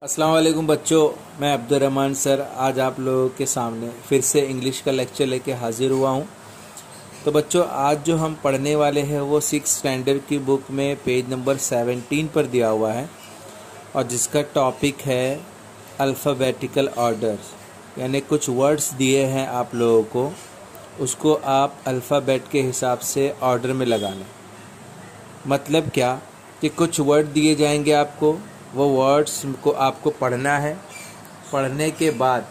अस्सलाम वालेकुम बच्चों, मैं अब्दुर्रहमान सर आज आप लोगों के सामने फिर से इंग्लिश का लेक्चर लेके हाजिर हुआ हूँ। तो बच्चों आज जो हम पढ़ने वाले हैं वो 6th स्टैंडर्ड की बुक में पेज नंबर 17 पर दिया हुआ है और जिसका टॉपिक है अल्फ़ाबेटिकल ऑर्डर, यानी कुछ वर्ड्स दिए हैं आप लोगों को, उसको आप अल्फ़ाबेट के हिसाब से ऑर्डर में लगाना। मतलब क्या कि कुछ वर्ड दिए जाएंगे आपको, वो वर्ड्स को आपको पढ़ना है। पढ़ने के बाद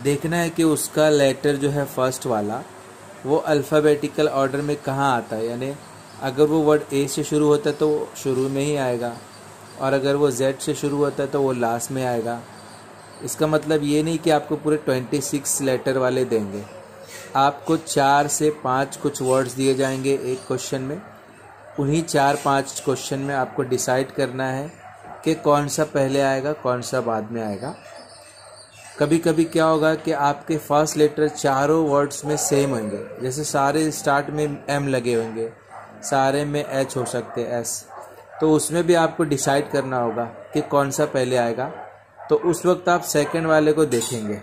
देखना है कि उसका लेटर जो है फर्स्ट वाला वो अल्फ़ाबेटिकल ऑर्डर में कहाँ आता है, यानी अगर वो वर्ड ए से शुरू होता है तो वो शुरू में ही आएगा और अगर वो जेड से शुरू होता है तो वो लास्ट में आएगा। इसका मतलब ये नहीं कि आपको पूरे 26 लेटर वाले देंगे, आपको 4 से 5 कुछ वर्ड्स दिए जाएंगे एक क्वेश्चन में। उन्हीं 4-5 क्वेश्चन में आपको डिसाइड करना है कि कौन सा पहले आएगा कौन सा बाद में आएगा। कभी कभी क्या होगा कि आपके फर्स्ट लेटर चारों वर्ड्स में सेम होंगे, जैसे सारे स्टार्ट में एम लगे होंगे, सारे में एच हो सकते हैं, एस, तो उसमें भी आपको डिसाइड करना होगा कि कौन सा पहले आएगा। तो उस वक्त आप सेकंड वाले को देखेंगे।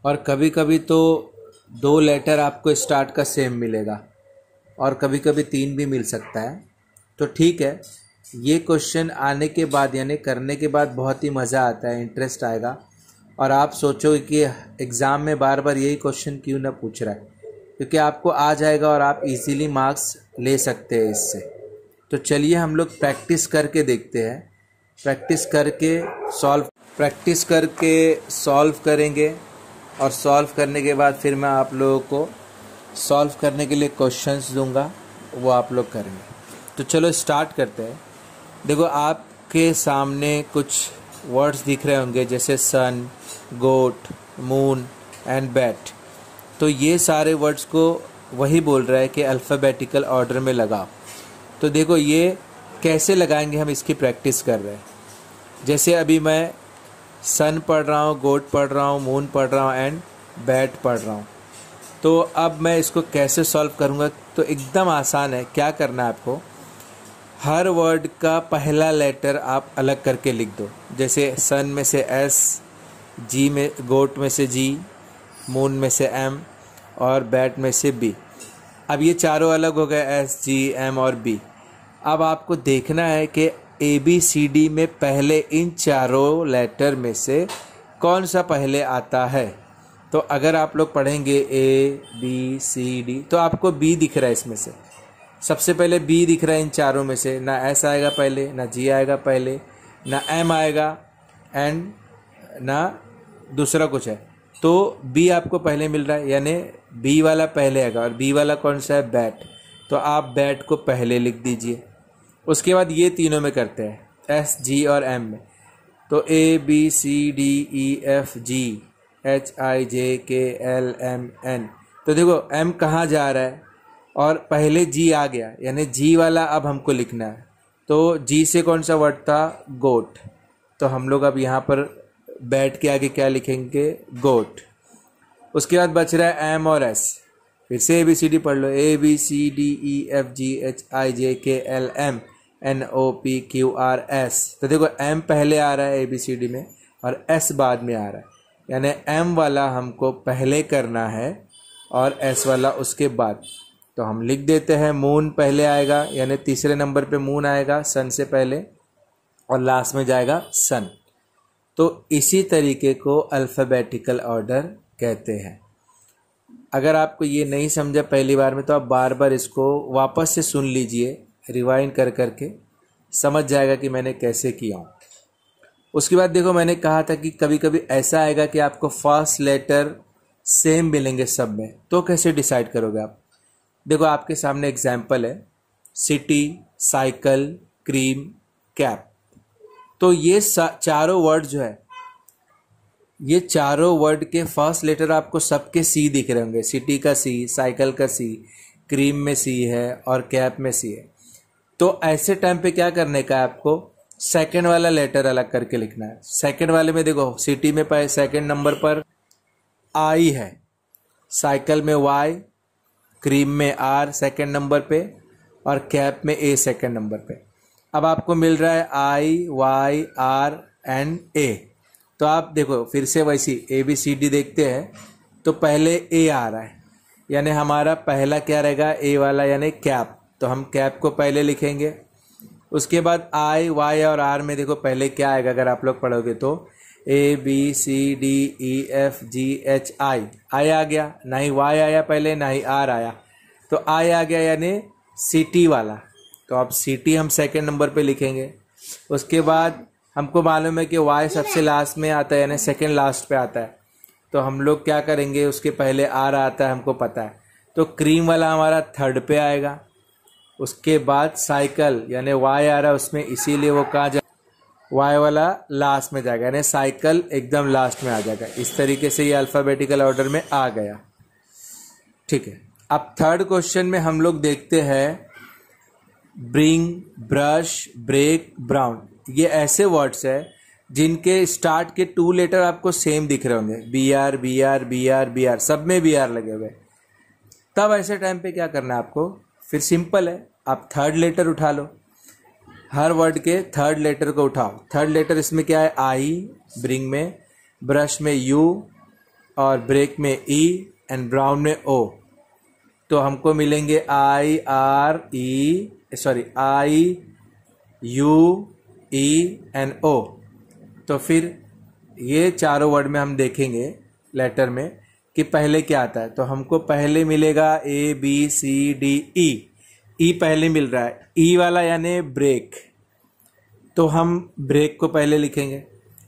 और कभी कभी तो 2 लेटर आपको स्टार्ट का सेम मिलेगा और कभी कभी 3 भी मिल सकता है। तो ठीक है, ये क्वेश्चन आने के बाद यानी करने के बाद बहुत ही मज़ा आता है, इंटरेस्ट आएगा और आप सोचोगे कि एग्ज़ाम में बार बार यही क्वेश्चन क्यों ना पूछ रहा है, क्योंकि आपको आ जाएगा और आप इजीली मार्क्स ले सकते हैं इससे। तो चलिए हम लोग प्रैक्टिस करके देखते हैं। प्रैक्टिस करके सॉल्व करेंगे और सॉल्व करने के बाद फिर मैं आप लोगों को सॉल्व करने के लिए क्वेश्चंस दूंगा, वो आप लोग करेंगे। तो चलो स्टार्ट करते हैं। देखो आपके सामने कुछ वर्ड्स दिख रहे होंगे जैसे सन, गोट, मून एंड बैट। तो ये सारे वर्ड्स को वही बोल रहा है कि अल्फ़ाबेटिकल ऑर्डर में लगाओ। तो देखो ये कैसे लगाएंगे, हम इसकी प्रैक्टिस कर रहे हैं। जैसे अभी मैं सन पढ़ रहा हूँ, गोट पढ़ रहा हूँ, मून पढ़ रहा हूँ एंड बैट पढ़ रहा हूँ। तो अब मैं इसको कैसे सॉल्व करूँगा, तो एकदम आसान है। क्या करना है आपको, हर वर्ड का पहला लेटर आप अलग करके लिख दो। जैसे सन में से एस, जी में, गोट में से जी, मून में से एम और बैट में से बी। अब ये चारों अलग हो गए, एस, जी, एम और बी। अब आपको देखना है कि ए बी सी डी में पहले इन चारों लेटर में से कौन सा पहले आता है। तो अगर आप लोग पढ़ेंगे ए बी सी डी तो आपको बी दिख रहा है, इसमें से सबसे पहले बी दिख रहा है इन चारों में से। ना एस आएगा पहले, ना जी आएगा पहले, ना एम आएगा एंड ना दूसरा कुछ है। तो बी आपको पहले मिल रहा है, यानी बी वाला पहले आएगा। और बी वाला कौन सा है, बैट। तो आप बैट को पहले लिख दीजिए। उसके बाद ये तीनों में करते हैं, एस, जी और एम में। तो A B C D E F G H I J K L M N. तो देखो एम कहाँ जा रहा है और पहले जी आ गया, यानी जी वाला अब हमको लिखना है। तो जी से कौन सा वर्ड था, गोट। तो हम लोग अब यहाँ पर बैट के आगे क्या लिखेंगे, गोट। उसके बाद बच रहा है एम और एस। फिर से ए बी सी डी पढ़ लो, A B C D E F G H I J K L M N O P Q R S. तो देखो एम पहले आ रहा है ए बी सी डी में और एस बाद में आ रहा है, यानी एम वाला हमको पहले करना है और एस वाला उसके बाद। तो हम लिख देते हैं मून पहले आएगा, यानी तीसरे नंबर पे मून आएगा सन से पहले और लास्ट में जाएगा सन। तो इसी तरीके को अल्फ़ाबेटिकल ऑर्डर कहते हैं। अगर आपको ये नहीं समझा पहली बार में तो आप बार बार इसको वापस से सुन लीजिए, रिवाइंड कर करके समझ जाएगा कि मैंने कैसे किया हूँ। उसके बाद देखो मैंने कहा था कि कभी कभी ऐसा आएगा कि आपको फर्स्ट लेटर सेम मिलेंगे सब में, तो कैसे डिसाइड करोगे आप। देखो आपके सामने एग्जाम्पल है, सिटी, साइकिल, क्रीम, कैप। तो ये चारों वर्ड जो है, ये चारों वर्ड के फर्स्ट लेटर आपको सबके सी दिख रहे होंगे। सिटी का सी, साइकिल का सी, क्रीम में सी है और कैप में सी है। तो ऐसे टाइम पे क्या करने का है, आपको सेकंड वाला लेटर अलग करके लिखना है। सेकंड वाले में देखो सिटी में सेकंड नंबर पर आई है, साइकिल में वाई, क्रीम में आर सेकंड नंबर पे और कैप में ए सेकंड नंबर पे। अब आपको मिल रहा है आई वाई आर एंड ए। तो आप देखो फिर से वैसी ए बी सी डी देखते हैं तो पहले ए आ रहा है, यानी हमारा पहला क्या रहेगा, ए वाला यानी कैप। तो हम कैप को पहले लिखेंगे। उसके बाद आई वाई और आर में देखो पहले क्या आएगा, अगर आप लोग पढ़ोगे तो A B C D E F G H I, I आ गया, ना ही वाई आया पहले ना ही आर आया, तो आई आ गया यानी सी टी वाला। तो अब सी टी हम सेकेंड नंबर पे लिखेंगे। उसके बाद हमको मालूम है कि वाई सबसे लास्ट में आता है यानी सेकेंड लास्ट पे आता है, तो हम लोग क्या करेंगे, उसके पहले आर आता है हमको पता है, तो क्रीम वाला हमारा थर्ड पे आएगा। उसके बाद साइकिल यानी वाई आ रहा है उसमें, इसीलिए वो कहाँ जा, वाई वाला लास्ट में जाएगा यानी साइकिल एकदम लास्ट में आ जाएगा। इस तरीके से ये अल्फ़ाबेटिकल ऑर्डर में आ गया। ठीक है, अब थर्ड क्वेश्चन में हम लोग देखते हैं ब्रिंग, ब्रश, ब्रेक, ब्राउन। ये ऐसे वर्ड्स है जिनके स्टार्ट के 2 लेटर आपको सेम दिख रहे होंगे, B R B R B R B R, सब में बी आर लगे हुए। तब ऐसे टाइम पे क्या करना है आपको, फिर सिंपल है, आप थर्ड लेटर उठा लो, हर वर्ड के थर्ड लेटर को उठाओ। थर्ड लेटर इसमें क्या है, आई ब्रिंग में, ब्रश में यू और ब्रेक में ई एंड ब्राउन में ओ। तो हमको मिलेंगे I R E I U E and O. तो फिर ये चारों वर्ड में हम देखेंगे लेटर में कि पहले क्या आता है। तो हमको पहले मिलेगा ए बी सी डी ई, ई पहले मिल रहा है, ई वाला यानी ब्रेक, तो हम ब्रेक को पहले लिखेंगे।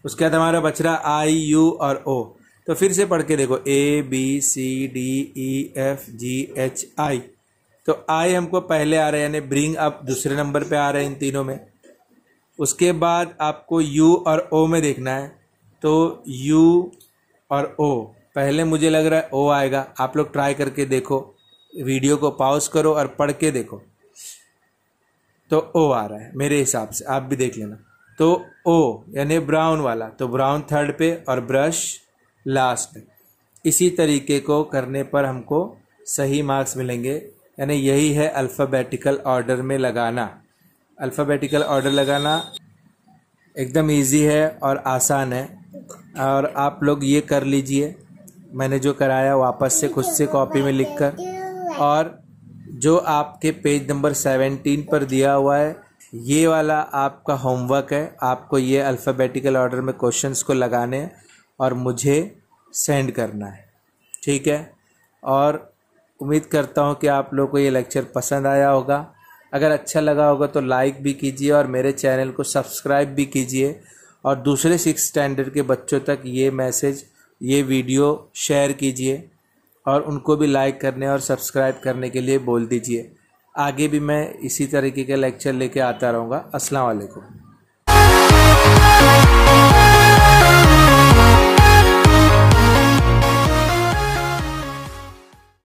उसके बाद हमारा बच रहा आई यू और ओ। तो फिर से पढ़ के देखो, A B C D E F G H I, तो आई हमको पहले आ रहा है यानी ब्रिंग अब दूसरे नंबर पे आ रहे हैं इन तीनों में। उसके बाद आपको यू और ओ में देखना है, तो यू और ओ, पहले मुझे लग रहा है ओ आएगा, आप लोग ट्राई करके देखो, वीडियो को पॉज करो और पढ़ के देखो। तो ओ आ रहा है मेरे हिसाब से, आप भी देख लेना। तो ओ यानी ब्राउन वाला, तो ब्राउन थर्ड पे और ब्रश लास्ट में। इसी तरीके को करने पर हमको सही मार्क्स मिलेंगे, यानी यही है अल्फ़ाबेटिकल ऑर्डर में लगाना। अल्फ़ाबेटिकल ऑर्डर लगाना एकदम इजी है और आसान है, और आप लोग ये कर लीजिए, मैंने जो कराया वापस से खुद से कॉपी में लिखकर। और जो आपके पेज नंबर 17 पर दिया हुआ है, ये वाला आपका होमवर्क है। आपको ये अल्फ़ाबेटिकल ऑर्डर में क्वेश्चंस को लगाने हैं और मुझे सेंड करना है, ठीक है। और उम्मीद करता हूँ कि आप लोगों को ये लेक्चर पसंद आया होगा। अगर अच्छा लगा होगा तो लाइक भी कीजिए और मेरे चैनल को सब्सक्राइब भी कीजिए, और दूसरे 6th स्टैंडर्ड के बच्चों तक ये मैसेज, ये वीडियो शेयर कीजिए और उनको भी लाइक करने और सब्सक्राइब करने के लिए बोल दीजिए। आगे भी मैं इसी तरीके के लेक्चर लेके आता रहूँगा। अस्सलाम वालेकुम।